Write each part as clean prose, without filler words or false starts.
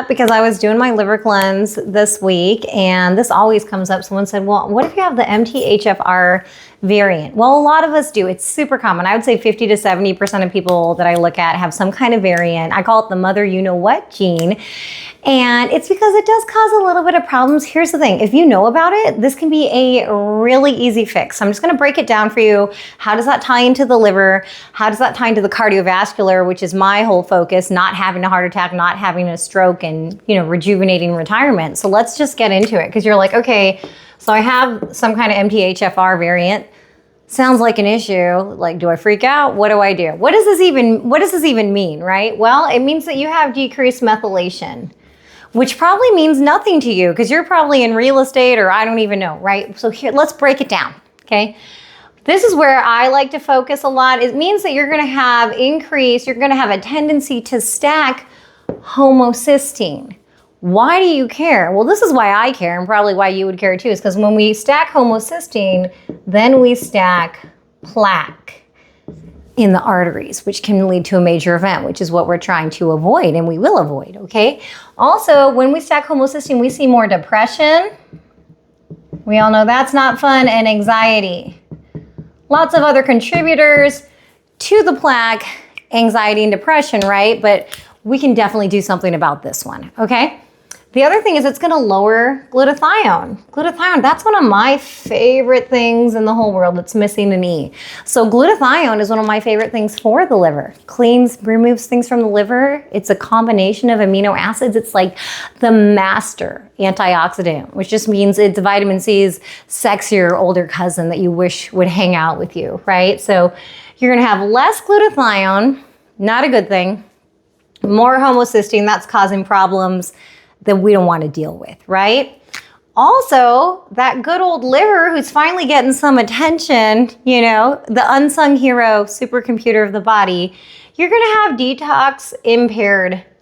Because I was doing my liver cleanse this week, and this always comes up. Someone said, well, what if you have the MTHFR variant? Well, a lot of us do. It's super common. I would say 50 to 70% of people that I look at have some kind of variant. I call it the mother you-know-what gene. And it's because it does cause a little bit of problems. Here's the thing. If you know about it, this can be a really easy fix. So I'm just going to break it down for you. How does that tie into the liver? How does that tie into the cardiovascular, which is my whole focus, not having a heart attack, not having a stroke, and, rejuvenating retirement. So let's just get into it, because you're like, okay, so I have some kind of MTHFR variant. Sounds like an issue. Like, do I freak out? What do I do? What does this even mean, right? Well, it means that you have decreased methylation, which probably means nothing to you because you're probably in real estate or I don't even know, right? So here, let's break it down, okay? This is where I like to focus a lot. It means that you're going to have a tendency to stack homocysteine. Why do you care? Well, this is why I care, and probably why you would care too, is because when we stack homocysteine, then we stack plaque in the arteries, which can lead to a major event, which is what we're trying to avoid, and we will avoid, okay? Also, when we stack homocysteine, we see more depression. We all know that's not fun, and anxiety. Lots of other contributors to the plaque, anxiety and depression, right? But we can definitely do something about this one, okay? The other thing is it's going to lower glutathione. Glutathione, that's one of my favorite things in the whole world. It's missing an E. So glutathione is one of my favorite things for the liver. Removes things from the liver. It's a combination of amino acids. It's like the master antioxidant, which just means it's vitamin C's sexier older cousin that you wish would hang out with you, right? So you're going to have less glutathione, not a good thing. More homocysteine, that's causing problems that we don't want to deal with, right? Also, that good old liver who's finally getting some attention, the unsung hero, supercomputer of the body, you're going to have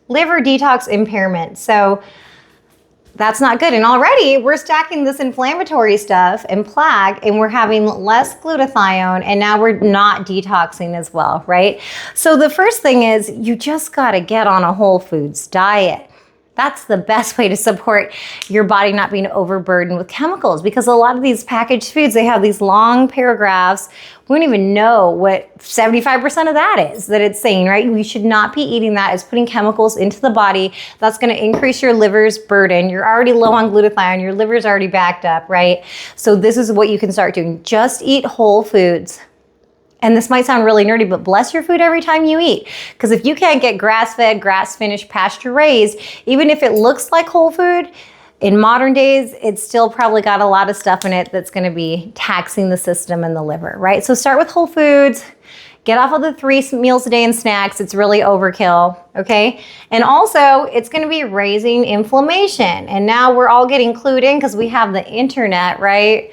liver detox impairment. So that's not good. And already we're stacking this inflammatory stuff and plaque, and we're having less glutathione, and now we're not detoxing as well, right? So the first thing is you just got to get on a whole foods diet. That's the best way to support your body not being overburdened with chemicals, because a lot of these packaged foods, they have these long paragraphs. We don't even know what 75% of that is that it's saying, right? We should not be eating that. It's putting chemicals into the body. That's going to increase your liver's burden. You're already low on glutathione. Your liver's already backed up, right? So this is what you can start doing. Just eat whole foods. And this might sound really nerdy, but bless your food every time you eat. Because if you can't get grass-fed, grass-finished, pasture-raised, even if it looks like whole food, in modern days, it's still probably got a lot of stuff in it that's going to be taxing the system and the liver, right? So start with whole foods. Get off of the 3 meals a day and snacks. It's really overkill, okay? And also, it's going to be raising inflammation. And now we're all getting clued in because we have the internet, right?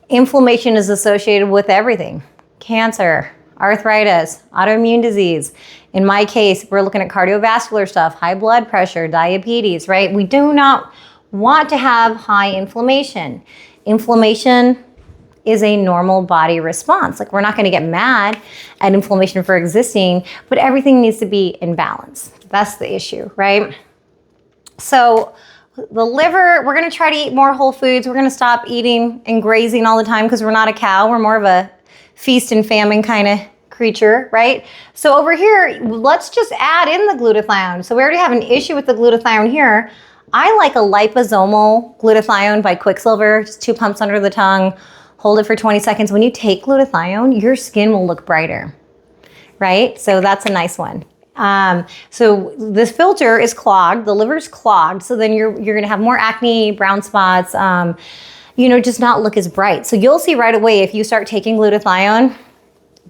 Inflammation is associated with everything. Cancer, arthritis, autoimmune disease. In my case, we're looking at cardiovascular stuff, high blood pressure, diabetes, right? We do not want to have high inflammation. Inflammation is a normal body response. Like, we're not going to get mad at inflammation for existing, but everything needs to be in balance. That's the issue, right? So the liver, we're going to try to eat more whole foods. We're going to stop eating and grazing all the time because we're not a cow. We're more of a feast and famine kind of creature, right? So over here, let's just add in the glutathione. So we already have an issue with the glutathione here. I like a liposomal glutathione by Quicksilver, just 2 pumps under the tongue, hold it for 20 seconds. When you take glutathione, your skin will look brighter, right? So that's a nice one. So this filter is clogged, the liver's clogged, so then you're going to have more acne, brown spots, just not look as bright. So you'll see right away if you start taking glutathione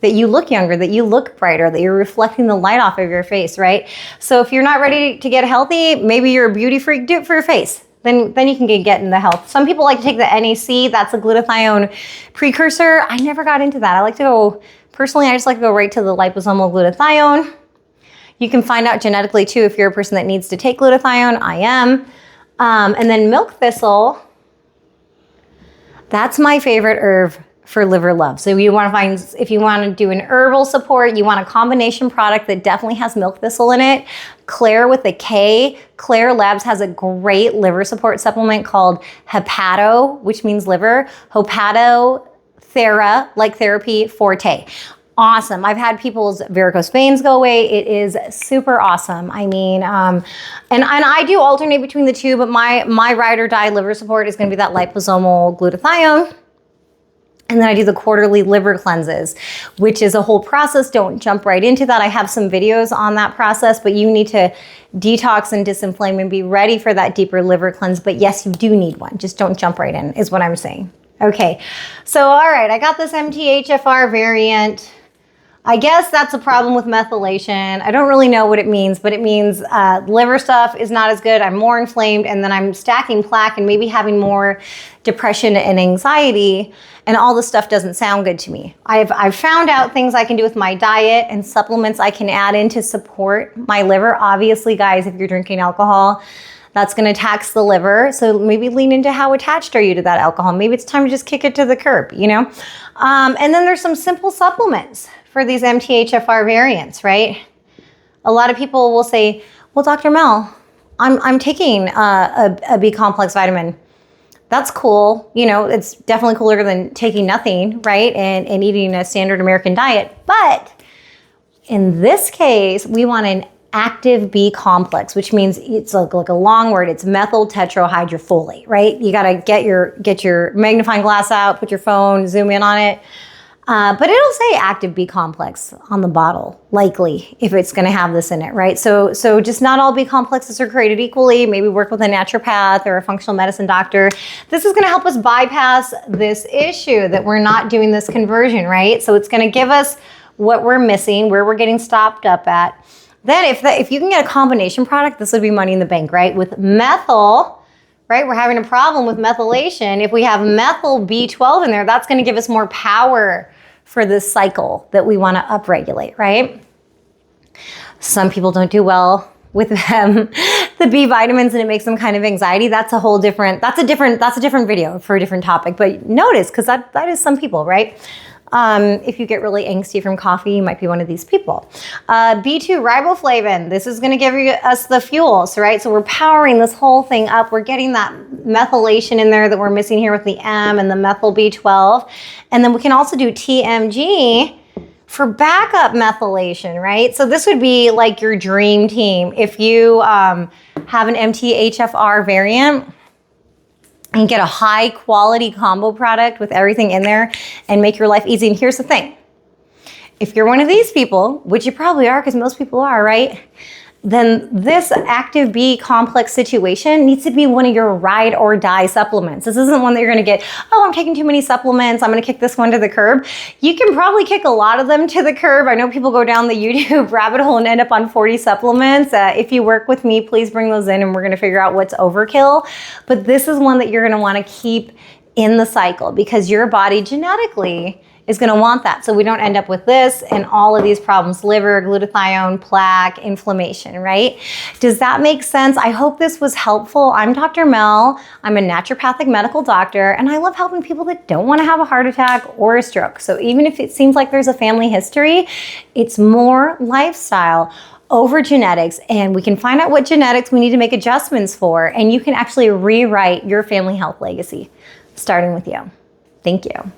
that you look younger, that you look brighter, that you're reflecting the light off of your face, right? So if you're not ready to get healthy, maybe you're a beauty freak, do it for your face. Then you can get into health. Some people like to take the NAC, that's a glutathione precursor. I never got into that. I just like to go right to the liposomal glutathione. You can find out genetically too if you're a person that needs to take glutathione. I am. And then milk thistle. That's my favorite herb for liver love. So you want to find, if you want to do an herbal support, you want a combination product that definitely has milk thistle in it. Claire with a K, Claire Labs has a great liver support supplement called Hepato, which means liver, Hepato Thera, like therapy, Forte. Awesome. I've had people's varicose veins go away. It is super awesome. I mean, and I do alternate between the two, but my ride or die liver support is going to be that liposomal glutathione. And then I do the quarterly liver cleanses, which is a whole process. Don't jump right into that. I have some videos on that process, but you need to detox and disinflame and be ready for that deeper liver cleanse. But yes, you do need one. Just don't jump right in, is what I'm saying. Okay, so all right, I got this MTHFR variant. I guess that's a problem with methylation. I don't really know what it means, but it means liver stuff is not as good. I'm more inflamed, and then I'm stacking plaque and maybe having more depression and anxiety, and all this stuff doesn't sound good to me. I've found out things I can do with my diet and supplements I can add in to support my liver. Obviously, guys, if you're drinking alcohol, that's going to tax the liver. So maybe lean into how attached are you to that alcohol. Maybe it's time to just kick it to the curb, you know? And then there's some simple supplements for these MTHFR variants, right? A lot of people will say, well, Dr. Mel, I'm taking a B complex vitamin. That's cool. You know, it's definitely cooler than taking nothing, right? And eating a standard American diet. But in this case, we want an active B complex, which means it's like a long word. It's methyl tetrahydrofolate, right? You got to get your magnifying glass out, put your phone, zoom in on it. But it'll say active B complex on the bottle, likely, if it's going to have this in it, right? So just not all B complexes are created equally. Maybe work with a naturopath or a functional medicine doctor. This is going to help us bypass this issue that we're not doing this conversion, right? So it's going to give us what we're missing, where we're getting stopped up at. Then if you can get a combination product, this would be money in the bank, right? With methyl, right? We're having a problem with methylation. If we have methyl B12 in there, that's going to give us more power for this cycle that we want to upregulate, right? Some people don't do well with them, the B vitamins, and it makes them kind of anxiety. That's a different video for a different topic. But notice, because that is some people, right? If you get really angsty from coffee, you might be one of these people. B2 riboflavin, this is going to give us the fuel. So, right, so we're powering this whole thing up. We're getting that methylation in there that we're missing here with the M and the methyl B12. And then we can also do TMG for backup methylation, right? So this would be like your dream team. If you have an MTHFR variant, and get a high quality combo product with everything in there and make your life easy. And here's the thing. If you're one of these people, which you probably are because most people are, right? Then this active B complex situation needs to be one of your ride or die supplements. This isn't one that you're going to get, oh, I'm taking too many supplements, I'm going to kick this one to the curb. You can probably kick a lot of them to the curb. I know people go down the YouTube rabbit hole and end up on 40 supplements. If you work with me, please bring those in and we're going to figure out what's overkill. But this is one that you're going to want to keep in the cycle because your body genetically is going to want that. So we don't end up with this and all of these problems, liver, glutathione, plaque, inflammation, right? Does that make sense? I hope this was helpful. I'm Dr. Mel. I'm a naturopathic medical doctor, and I love helping people that don't want to have a heart attack or a stroke. So even if it seems like there's a family history, it's more lifestyle over genetics, and we can find out what genetics we need to make adjustments for, and you can actually rewrite your family health legacy, starting with you. Thank you.